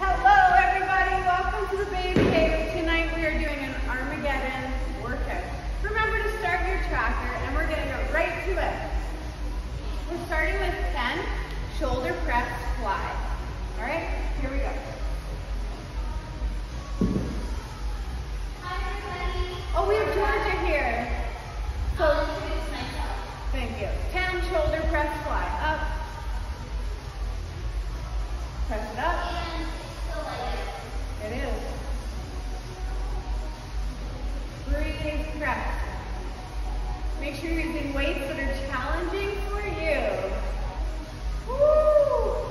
Hello everybody, welcome to the Baby Cave. Tonight we are doing an Armageddon workout. Remember to start your tracker and we're going to go right to it. We're starting with 10 shoulder press fly. Alright, here we go. Hi everybody. Oh, we have Georgia here. So, Introduce myself. thank you. 10 shoulder press fly. Up. Press it up. And still like It is. Breathe, press. Make sure you're using weights that are challenging for you. Woo!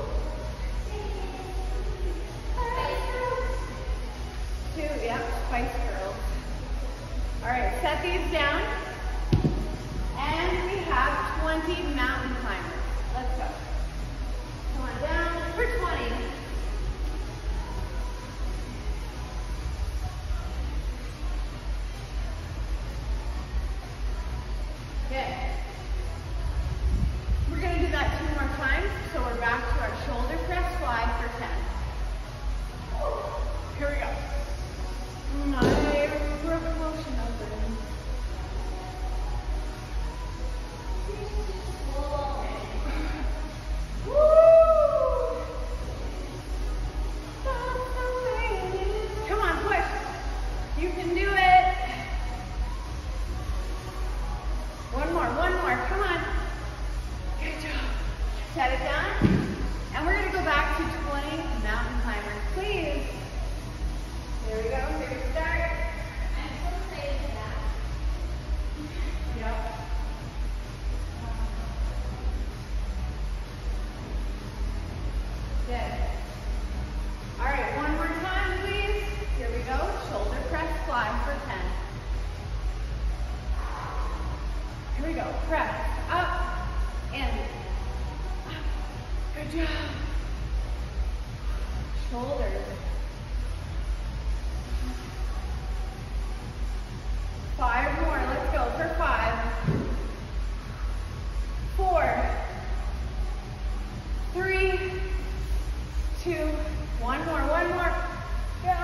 Spice Girls. All right, set these down. And we have 20 mountain climbers. Let's go. Come on down for 20. Good. We're going to do that 2 more times, so we're back to our shoulder press fly for 10. Here we go. My motion open. Woo! Come on, push. You can do it. One more, come on. Good job. Set it down. And we're gonna go back to 20 mountain climbers, please. Here we go, here we start. I'm so excited for that. Yep. Good. All right, one more time, please. Here we go, shoulder press fly for 10. Here we go, press, up, and up. Good job. Shoulders. 5 more, let's go for 5. 4, 3, 2, one more, go,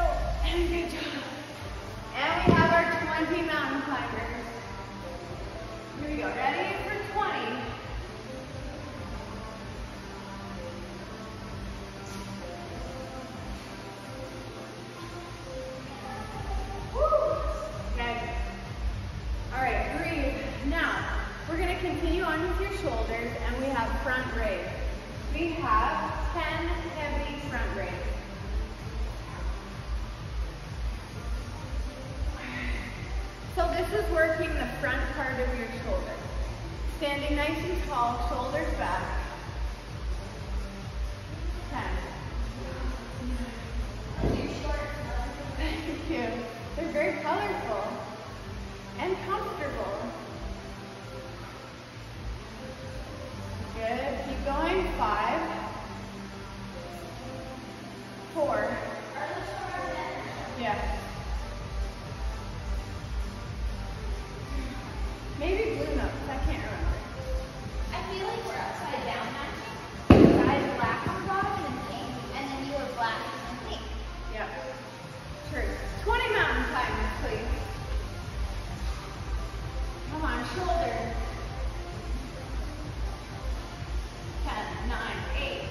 and good job. And we have our 20 mountain climbers. Here we go, ready for 20. Woo! Okay. All right, breathe. Now, we're going to continue on with your shoulders, and we have front raise. We have 10 heavy front raise. So this is working the front part of your shoulder. Standing nice and tall, shoulders back. 10. Your shorts. Thank you. They're very colorful and comfortable. Good. Keep going. 5, 4. Are those shorter than? Yeah. Maybe blue notes. I can't remember. I feel like we're upside down matching. I had black on the bottom and pink, and then you were black and pink. Yep. True. 20 mountain climbers, please. Come on, shoulders. 10, 9, 8.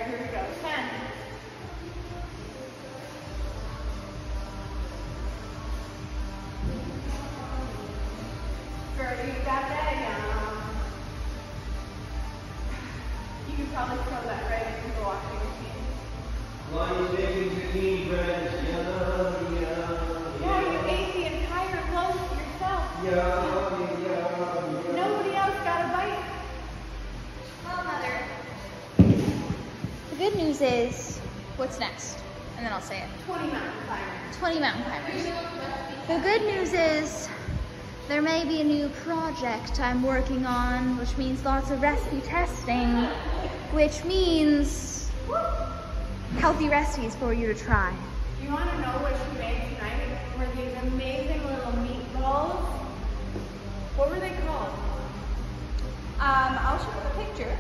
here we go. 10. Jordan, you got that? Yeah. You can probably throw that right into the washing machine. One taking zucchini bread. Yeah, you ate the entire loaf yourself. Nobody else got a bite. Well, Mother. The good news is, what's next? And then I'll say it. 20 mountain climbers. 20 mountain climbers. The good news is, there may be a new project I'm working on, which means lots of recipe testing, which means healthy recipes for you to try. You want to know what she made tonight? Were these amazing little meatballs? What were they called? I'll show you a picture.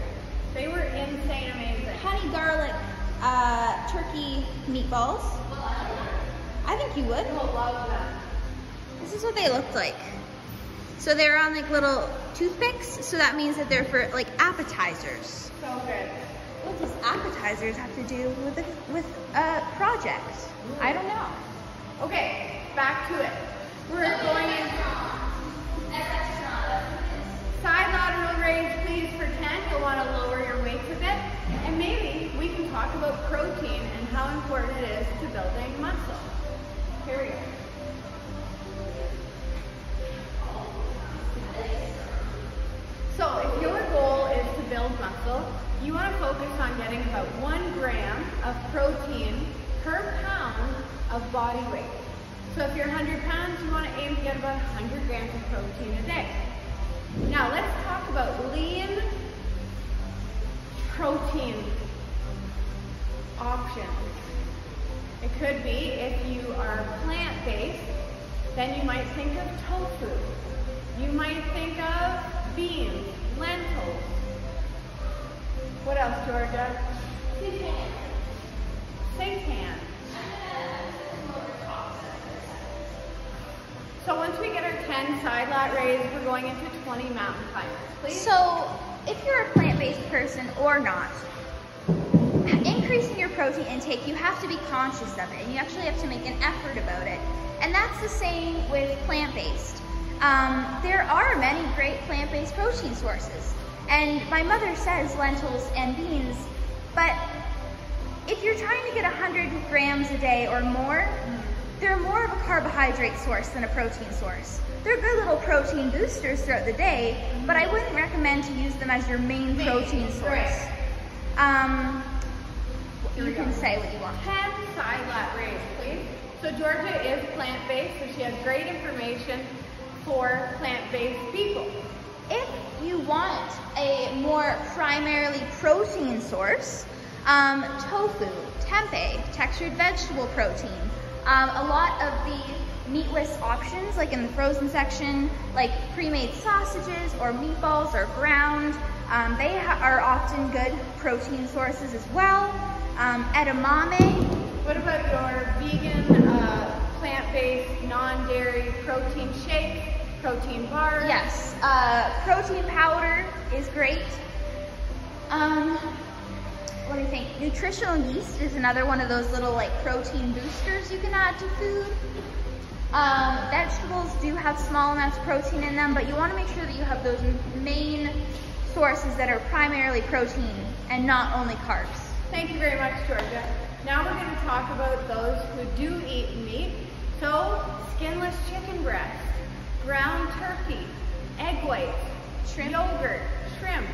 They were insane amazing. Honey garlic turkey meatballs. I think you would. You'll love them. This is what they looked like. So they're on like little toothpicks, so that means that they're for like appetizers. So good. What does appetizers have to do with a project? I don't know. Okay, back to it. We're going in side lateral raise, please, for 10. You'll want to lower your weights a bit. And maybe we can talk about protein and how important it is to building muscle. Here we go. So if your goal is to build muscle, you want to focus on getting about 1 gram of protein per pound of body weight. So if you're 100 pounds, you want to aim to get about 100 grams of protein a day. Now let's talk about lean protein options. It could be, if you are plant-based, then you might think of tofu. You might think of beans, lentils. What else, Georgia? Seitan. So once we get our 10 side lat raise, we're going into 20 mountain climbers, please. So if you're a plant-based person or not, increasing your protein intake, you have to be conscious of it, and you actually have to make an effort about it. And that's the same with plant-based. There are many great plant-based protein sources, and my mother says lentils and beans, but if you're trying to get 100 grams a day or more, they're more of a carbohydrate source than a protein source. They're good little protein boosters throughout the day, but I wouldn't recommend to use them as your main protein source. You can say what you want. 10 side lat raise, please. So Georgia is plant-based, so she has great information for plant-based people. If you want a more primarily protein source, tofu, tempeh, textured vegetable protein, a lot of the meatless options, like in the frozen section, like pre-made sausages or meatballs or ground, they are often good protein sources as well. Edamame. What about your vegan, plant-based, non-dairy protein shakes, protein bars? Yes, protein powder is great. What do you think? Nutritional yeast is another one of those little like protein boosters you can add to food. Vegetables do have small amounts of protein in them, but you want to make sure that you have those main sources that are primarily protein and not only carbs. Thank you very much, Georgia. Now we're going to talk about those who do eat meat. So, skinless chicken breast, ground turkey, egg white, shrimp, yogurt, shrimp,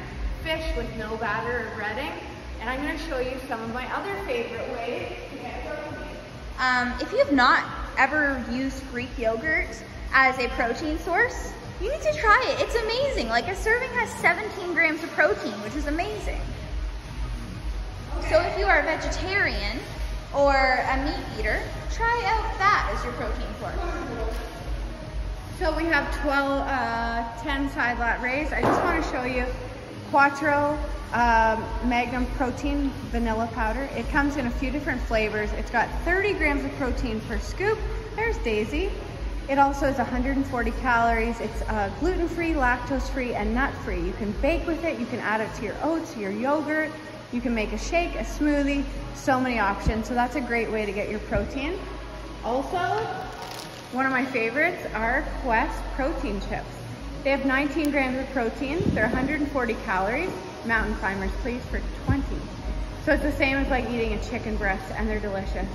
fish with no batter or breading, and I'm going to show you some of my other favorite ways to get protein. If you have not ever used Greek yogurt as a protein source, you need to try it. It's amazing. Like, a serving has 17 grams of protein, which is amazing. So if you are a vegetarian or a meat eater, try out that as your protein source. So we have 10 side lat raise. I just want to show you Quattro Magnum Protein Vanilla Powder. It comes in a few different flavors. It's got 30 grams of protein per scoop. There's Daisy. It also is 140 calories. It's gluten-free, lactose-free, and nut-free. You can bake with it. You can add it to your oats, your yogurt. You can make a shake, a smoothie, so many options. So that's a great way to get your protein. Also, one of my favorites are Quest protein chips. They have 19 grams of protein. They're 140 calories. Mountain climbers, please, for 20. So it's the same as like eating a chicken breast, and they're delicious.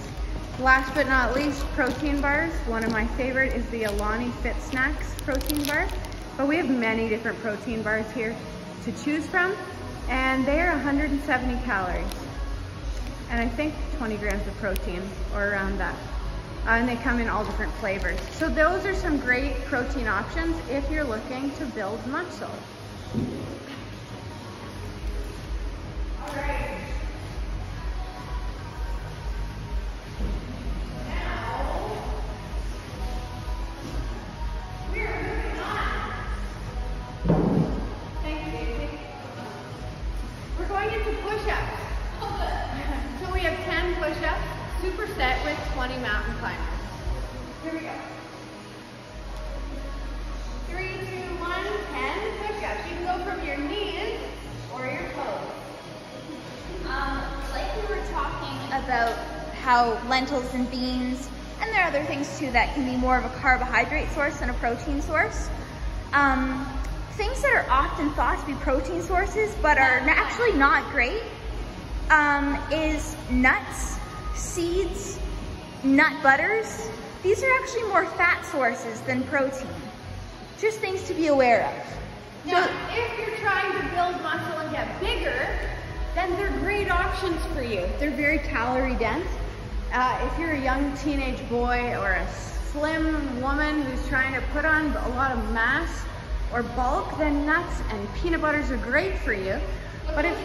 Last but not least, protein bars. One of my favorite is the Alani Fit Snacks protein bar. But we have many different protein bars here to choose from, and they are 170 calories. And I think 20 grams of protein, or around that. And they come in all different flavors. So those are some great protein options if you're looking to build muscle. All right. Superset with 20 mountain climbers. Here we go. 3, 2, 1, 10 push-ups. You can go from your knees or your toes. Like we were talking about how lentils and beans, and there are other things too that can be more of a carbohydrate source than a protein source. Things that are often thought to be protein sources but are actually not great is nuts, seeds, nut butters. These are actually more fat sources than protein. Just things to be aware of. Now, if you're trying to build muscle and get bigger, then they're great options for you. They're very calorie dense. If you're a young teenage boy or a slim woman who's trying to put on a lot of mass or bulk, then nuts and peanut butters are great for you. But if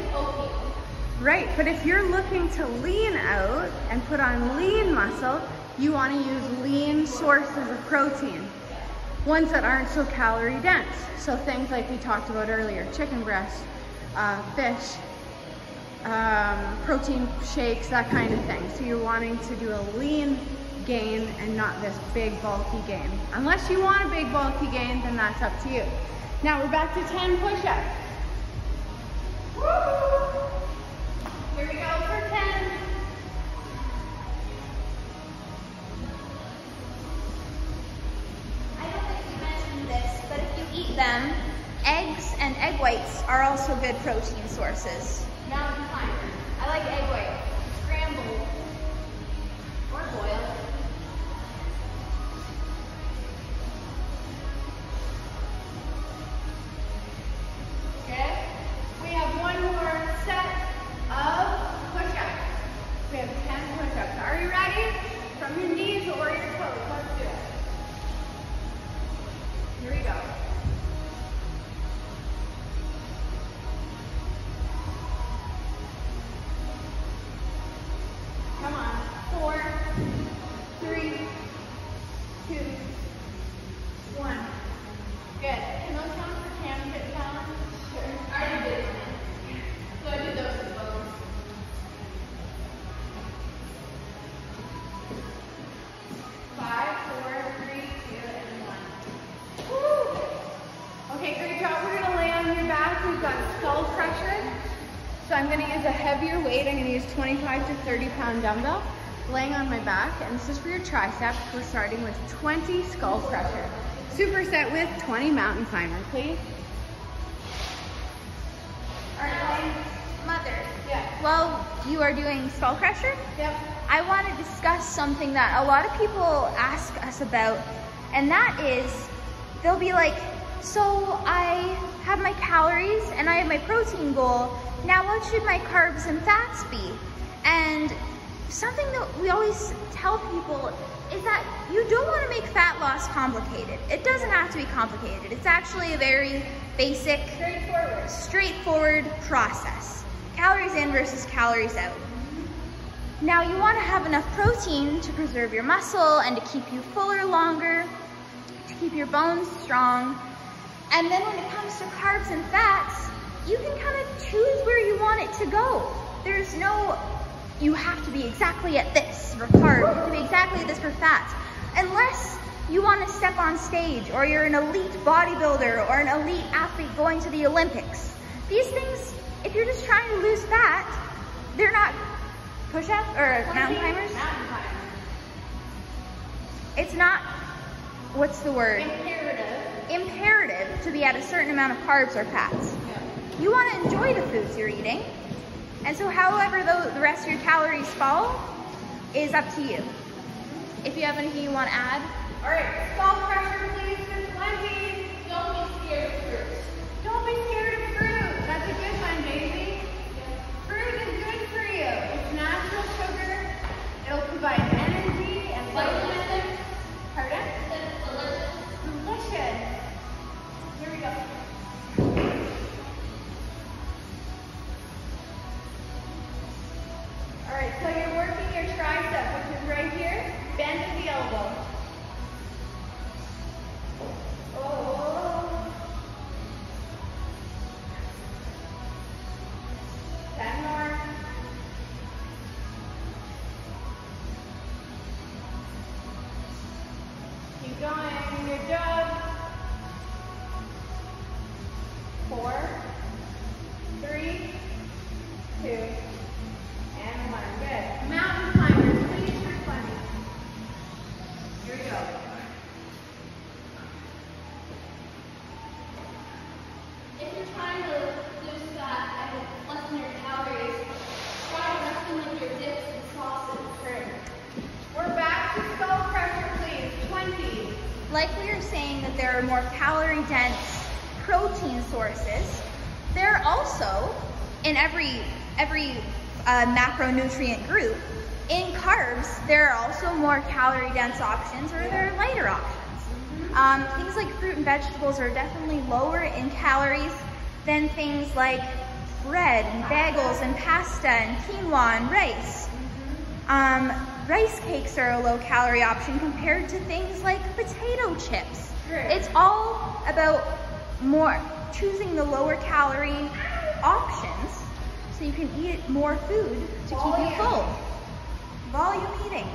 you're looking to lean out and put on lean muscle, you want to use lean sources of protein. Ones that aren't so calorie dense. So things like we talked about earlier, chicken breast, fish, protein shakes, that kind of thing. So you're wanting to do a lean gain and not this big bulky gain. Unless you want a big bulky gain, then that's up to you. Now we're back to 10 push-ups. Woo! Here we go for 10. I don't think you mentioned this, but if you eat them, eggs and egg whites are also good protein sources. Mountain climber. I like egg white. Scrambled. Or boiled. Okay. We have one more set of push-ups. We have 10 push-ups. Are you ready? From your knees or your toes. Let's do it. Here we go. Come on. 4, 3, 2, 1. Good. Can those count for Cam Fit Challenge? Sure. I already did one. So I did those as well. 5, 4, 3, 2, and 1. Woo! Okay, great job. We're gonna lay on your back. We've got skull crusher. So I'm gonna use a heavier weight. I'm gonna use 25 to 30 pound dumbbell, laying on my back. And this is for your triceps. We're starting with 20 skull crusher. Superset with 20 mountain climber, please. All right, Mother, yeah. while you are doing skull crusher, Yep. I want to discuss something that a lot of people ask us about, and that is, they'll be like, so I have my calories and I have my protein goal, now what should my carbs and fats be? And something that we always tell people is that you don't want to make fat loss complicated. It doesn't have to be complicated. It's actually a very basic, straightforward process. Calories in versus calories out. Now you want to have enough protein to preserve your muscle and to keep you fuller longer, to keep your bones strong. And then when it comes to carbs and fats, you can kind of choose where you want it to go. There's no, you have to be exactly at this for carbs, you have to be exactly at this for fats. Unless you want to step on stage, or you're an elite bodybuilder or an elite athlete going to the Olympics. These things if you're just trying to lose fat, they're not push-ups or mountain climbers. Mountain climbers. It's not, what's the word? Imperative to be at a certain amount of carbs or fats. Yeah. You want to enjoy the foods you're eating. And so however the rest of your calories fall is up to you. If you have anything you want to add. All right, skull crusher, please, for 20. Don't be scared of fruit. Don't be scared of fruit. That's a good one, Daisy. Fruit is good for you. It's natural sugar. It'll provide energy and vitamins. Pardon? Delicious. Here we go. All right, so you're working your tricep, which is right here. Bend at the elbow. Oh. 10 more. Keep going. Good job. 4, 3, 2, and 1. Good. Mountain climbers, please, for 20. Here we go. If you're trying to lose fat and lessen your calories, try resting with your dips and sauces. We're back to skull crusher, please. 20. Like we were saying that there are more calorie dense protein sources, there are also in every macronutrient group, in carbs, there are also more calorie dense options or there are lighter options. Things like fruit and vegetables are definitely lower in calories than things like bread and bagels and pasta and quinoa and rice. Rice cakes are a low calorie option compared to things like potato chips. Right. It's all about choosing the lower calorie options so you can eat more food to keep you full. Volume eating.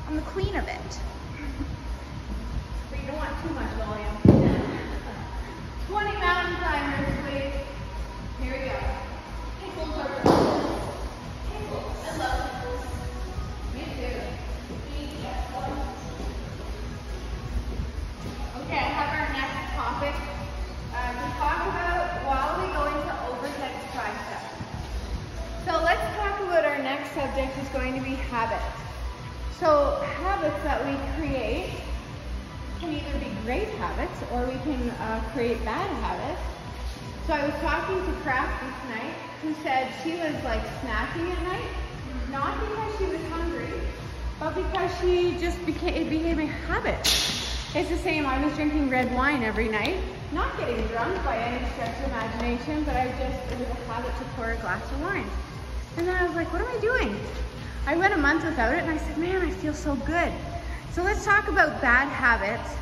I'm the queen of it. But you don't want too much volume. 20 mountain climbers, please. Here we go. Pickles are delicious. Pickles. I love pickles. Me too. Okay, I have our next topic to talk about while we go into overhead tricep. So let's talk about our next subject is going to be habits. So habits that we create can either be great habits or we can create bad habits. So I was talking to Crafty tonight who said she was like snacking at night, not because she was hungry, but because it became a habit. It's the same, I was drinking red wine every night, not getting drunk by any stretch of imagination, but it was a habit to pour a glass of wine. And then I was like, what am I doing? I went a month without it and I said, man, I feel so good. So let's talk about bad habits.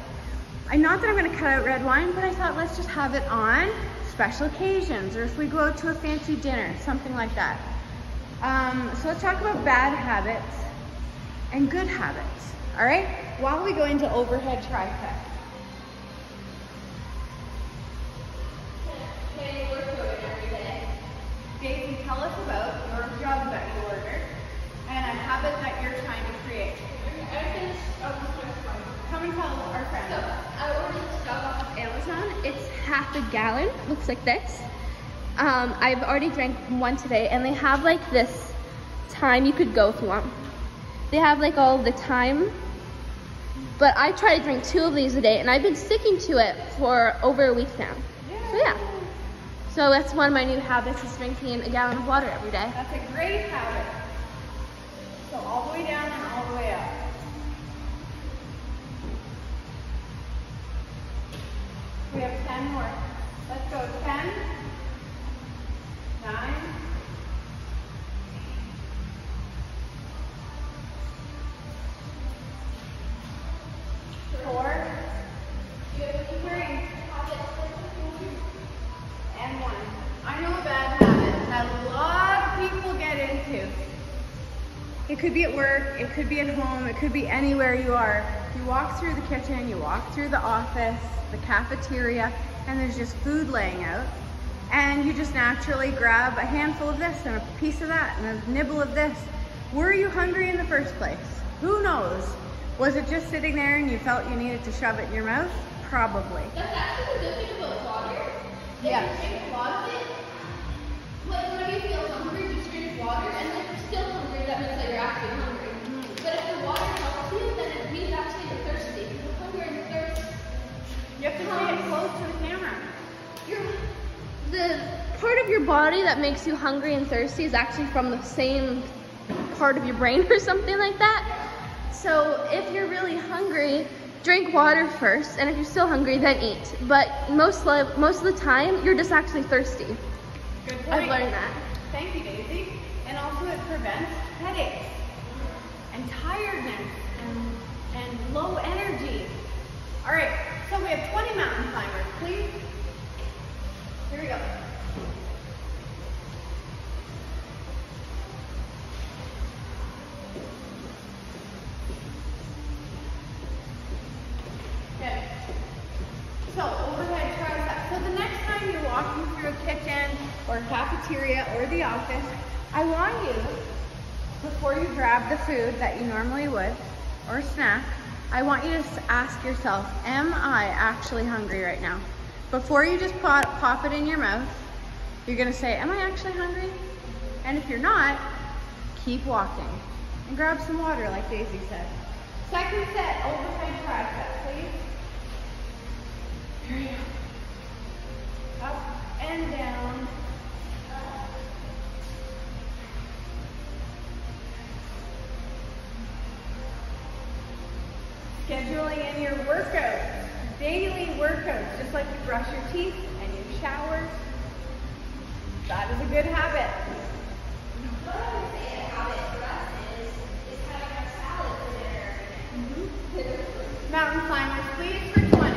Not that I'm gonna cut out red wine, but I thought let's just have it on special occasions or if we go out to a fancy dinner, something like that. So let's talk about bad habits and good habits, all right? While we go into overhead tricep. Okay, work through it every day. Daisy, tell us about your job that you ordered and a habit that you're trying to create. I finished the first one. Come and tell our friends. So, I ordered this stuff off of Amazon. It's half a gallon. Looks like this. I've already drank one today, and they have like this time you could go if you want. They have like all the time, but I try to drink 2 of these a day, and I've been sticking to it for over a week now. So yeah. So that's one of my new habits is drinking a gallon of water every day. That's a great habit. So all the way down and all the way up. We have 10 more. Let's go. 10, 9, 4, 3, and 1. I know a bad habit that a lot of people get into. It could be at work, it could be at home, it could be anywhere you are. You walk through the kitchen, you walk through the office, the cafeteria, and there's just food laying out. and you just naturally grab a handful of this and a piece of that and a nibble of this. Were you hungry in the first place? Who knows? Was it just sitting there and you felt you needed to shove it in your mouth? Probably. That's actually the good thing about water. Yeah. If you drink a lot of it, like when you feel hungry, just drink water, and then you're still hungry, that means that you're actually hungry. But if the water helps you, then it means actually you're thirsty. Because hunger and thirst, You have to say it close to the camera. the part of your body that makes you hungry and thirsty is actually from the same part of your brain or something like that. So if you're really hungry, drink water first, and if you're still hungry, then eat. But most of the time, you're just actually thirsty. Good point. I've learned that. Thank you, Daisy. And also it prevents headaches and tiredness and low energy. All right, so we have 20 mountain climbers, please. Here we go. Okay. So overhead tricep. So the next time you're walking through a kitchen or cafeteria or the office, I want you, before you grab the food that you normally would, or snack, I want you to ask yourself, am I actually hungry right now? Before you just pop it in your mouth, you're gonna say, am I actually hungry? And if you're not, keep walking. And grab some water like Daisy said. Second set, overhead tricep, please. Here we go. Up and down. Scheduling in your workouts, daily workouts, just like you brush your teeth and you shower. That is a good habit. What I would say a habit for us is having a salad for dinner. Mountain climbers, please, for 20.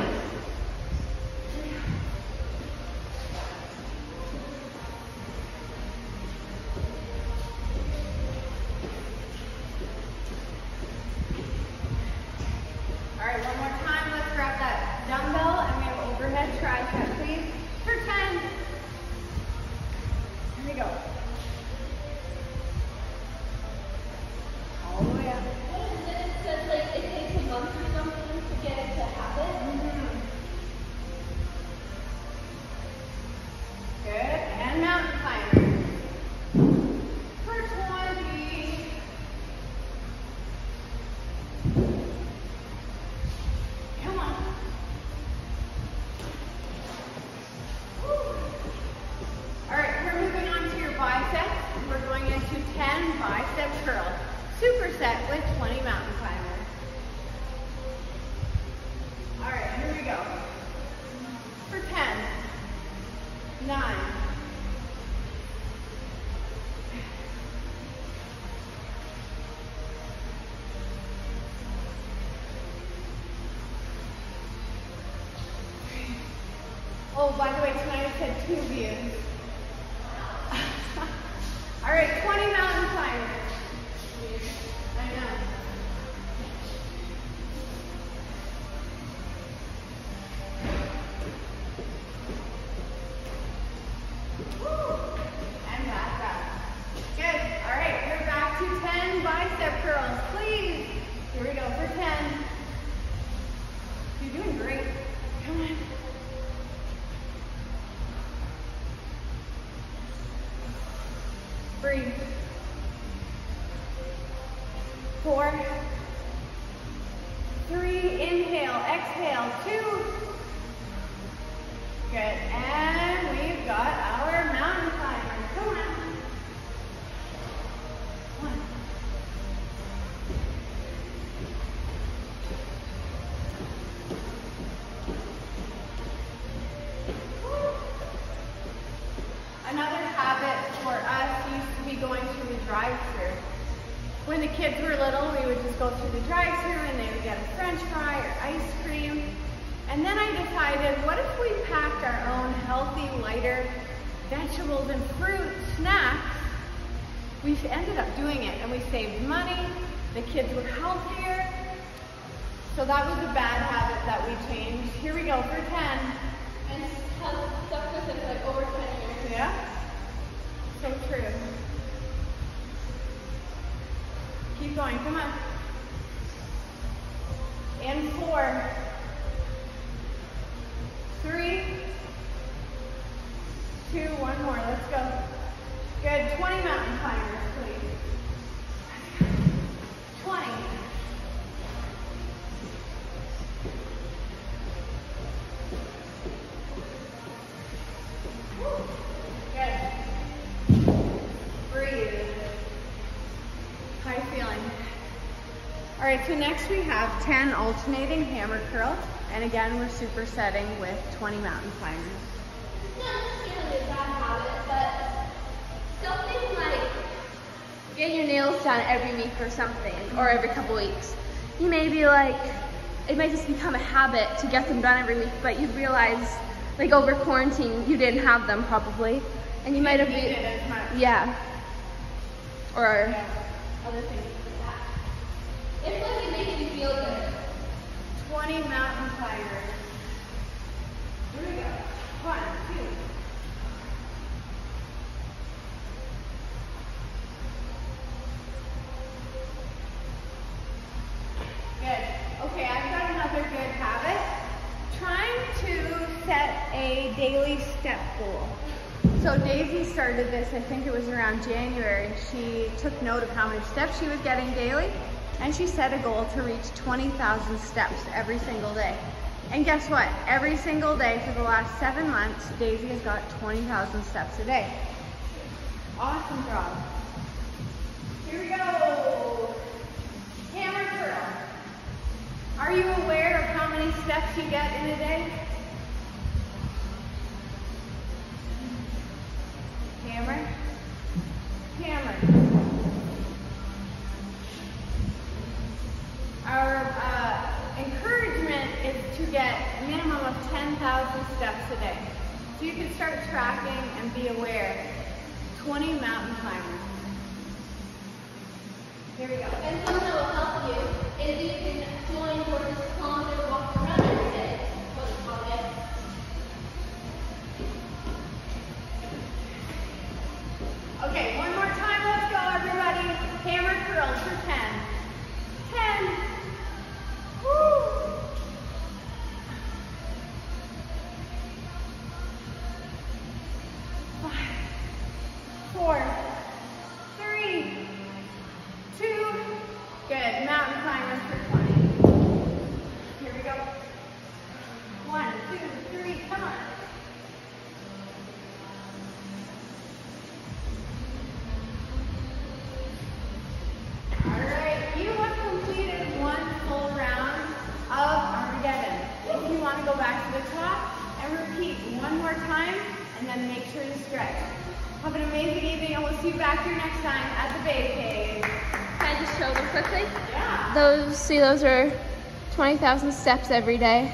All right, one more time. Let's grab that dumbbell and we have overhead tricep, please, for 10. Here we go. All the way up. Then it says like it takes a month or something to get it to happen. Good, and mountain climbers. For 20. Come on. Woo. All right, we're moving on to your biceps. We're going into 10 bicep curls. Superset with 20 mountain climbers. All right, here we go. For 10, 9, 3. Oh, by the way, tonight I said 2 views. All right, 20 mountain climbers. I know. Woo. And back up. Good. All right, we're back to 10 bicep curls, please. Here we go for 10. You're doing great. Come on. 3, 4, 3, inhale, exhale, 2. Good, and we've got our mountain climbers. Come on. 1. Another habit for us used to be going through the drive-thru. When the kids were little, we would just go through the drive-thru and they would get a French fry or ice cream. And then I decided, what if we packed our own healthy, lighter vegetables and fruit snacks? We ended up doing it and we saved money. The kids were healthier. So that was a bad habit that we changed. Here we go for 10. And have stuck with it for like over 10 years. Yeah? So true. Keep going, come on. And 4, 3, 2, one more, let's go. Good, 20 mountain climbers, please. 20. Good. Breathe. How are you feeling? All right, so next we have 10 alternating hammer curls. And again, we're supersetting with 20 mountain climbers. It's not necessarily a bad habit, but something like Getting your nails done every week or something, or every couple weeks. You may be like, it might just become a habit to get them done every week, but you realize, like over quarantine, you didn't have them probably, and you might have Need it as much. yeah, or Yeah. other things like that. it's like it makes you feel good. 20 mountain climbers. Here we go. 1, 2. Good. Okay, I've got another good habit. Trying to set a daily step goal. So Daisy started this, I think it was around January, and she took note of how many steps she was getting daily, and she set a goal to reach 20,000 steps every single day. And guess what? Every single day for the last 7 months, Daisy has got 20,000 steps a day. Awesome job. Here we go. Hammer curl. Are you aware of how many steps you get in a day? Hammer. Hammer. Our encouragement is to get a minimum of 10,000 steps a day. So you can start tracking and be aware. 20 mountain climbers. Here we go. And something that will help you is you can join towards this kilometer walk around every day. What do you call it? Okay, one more time. Let's go, everybody. Hammer curls for 10. 10. Woo. 5, 4, 3, 2. Good. Mountain climbers for 20. Here we go. 1, 2, 3. Come on. Alright, you have completed one full round of Armageddon. If you want to go back to the top and repeat one more time, and then make sure to stretch. Have an amazing evening, and we'll see you back here next time at the Bay Cave. Can I just show them quickly? Yeah. Those are 20,000 steps every day,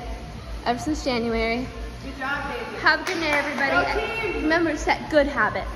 ever since January. Good job, baby. Have a good night, everybody. Go team! Remember to set good habits.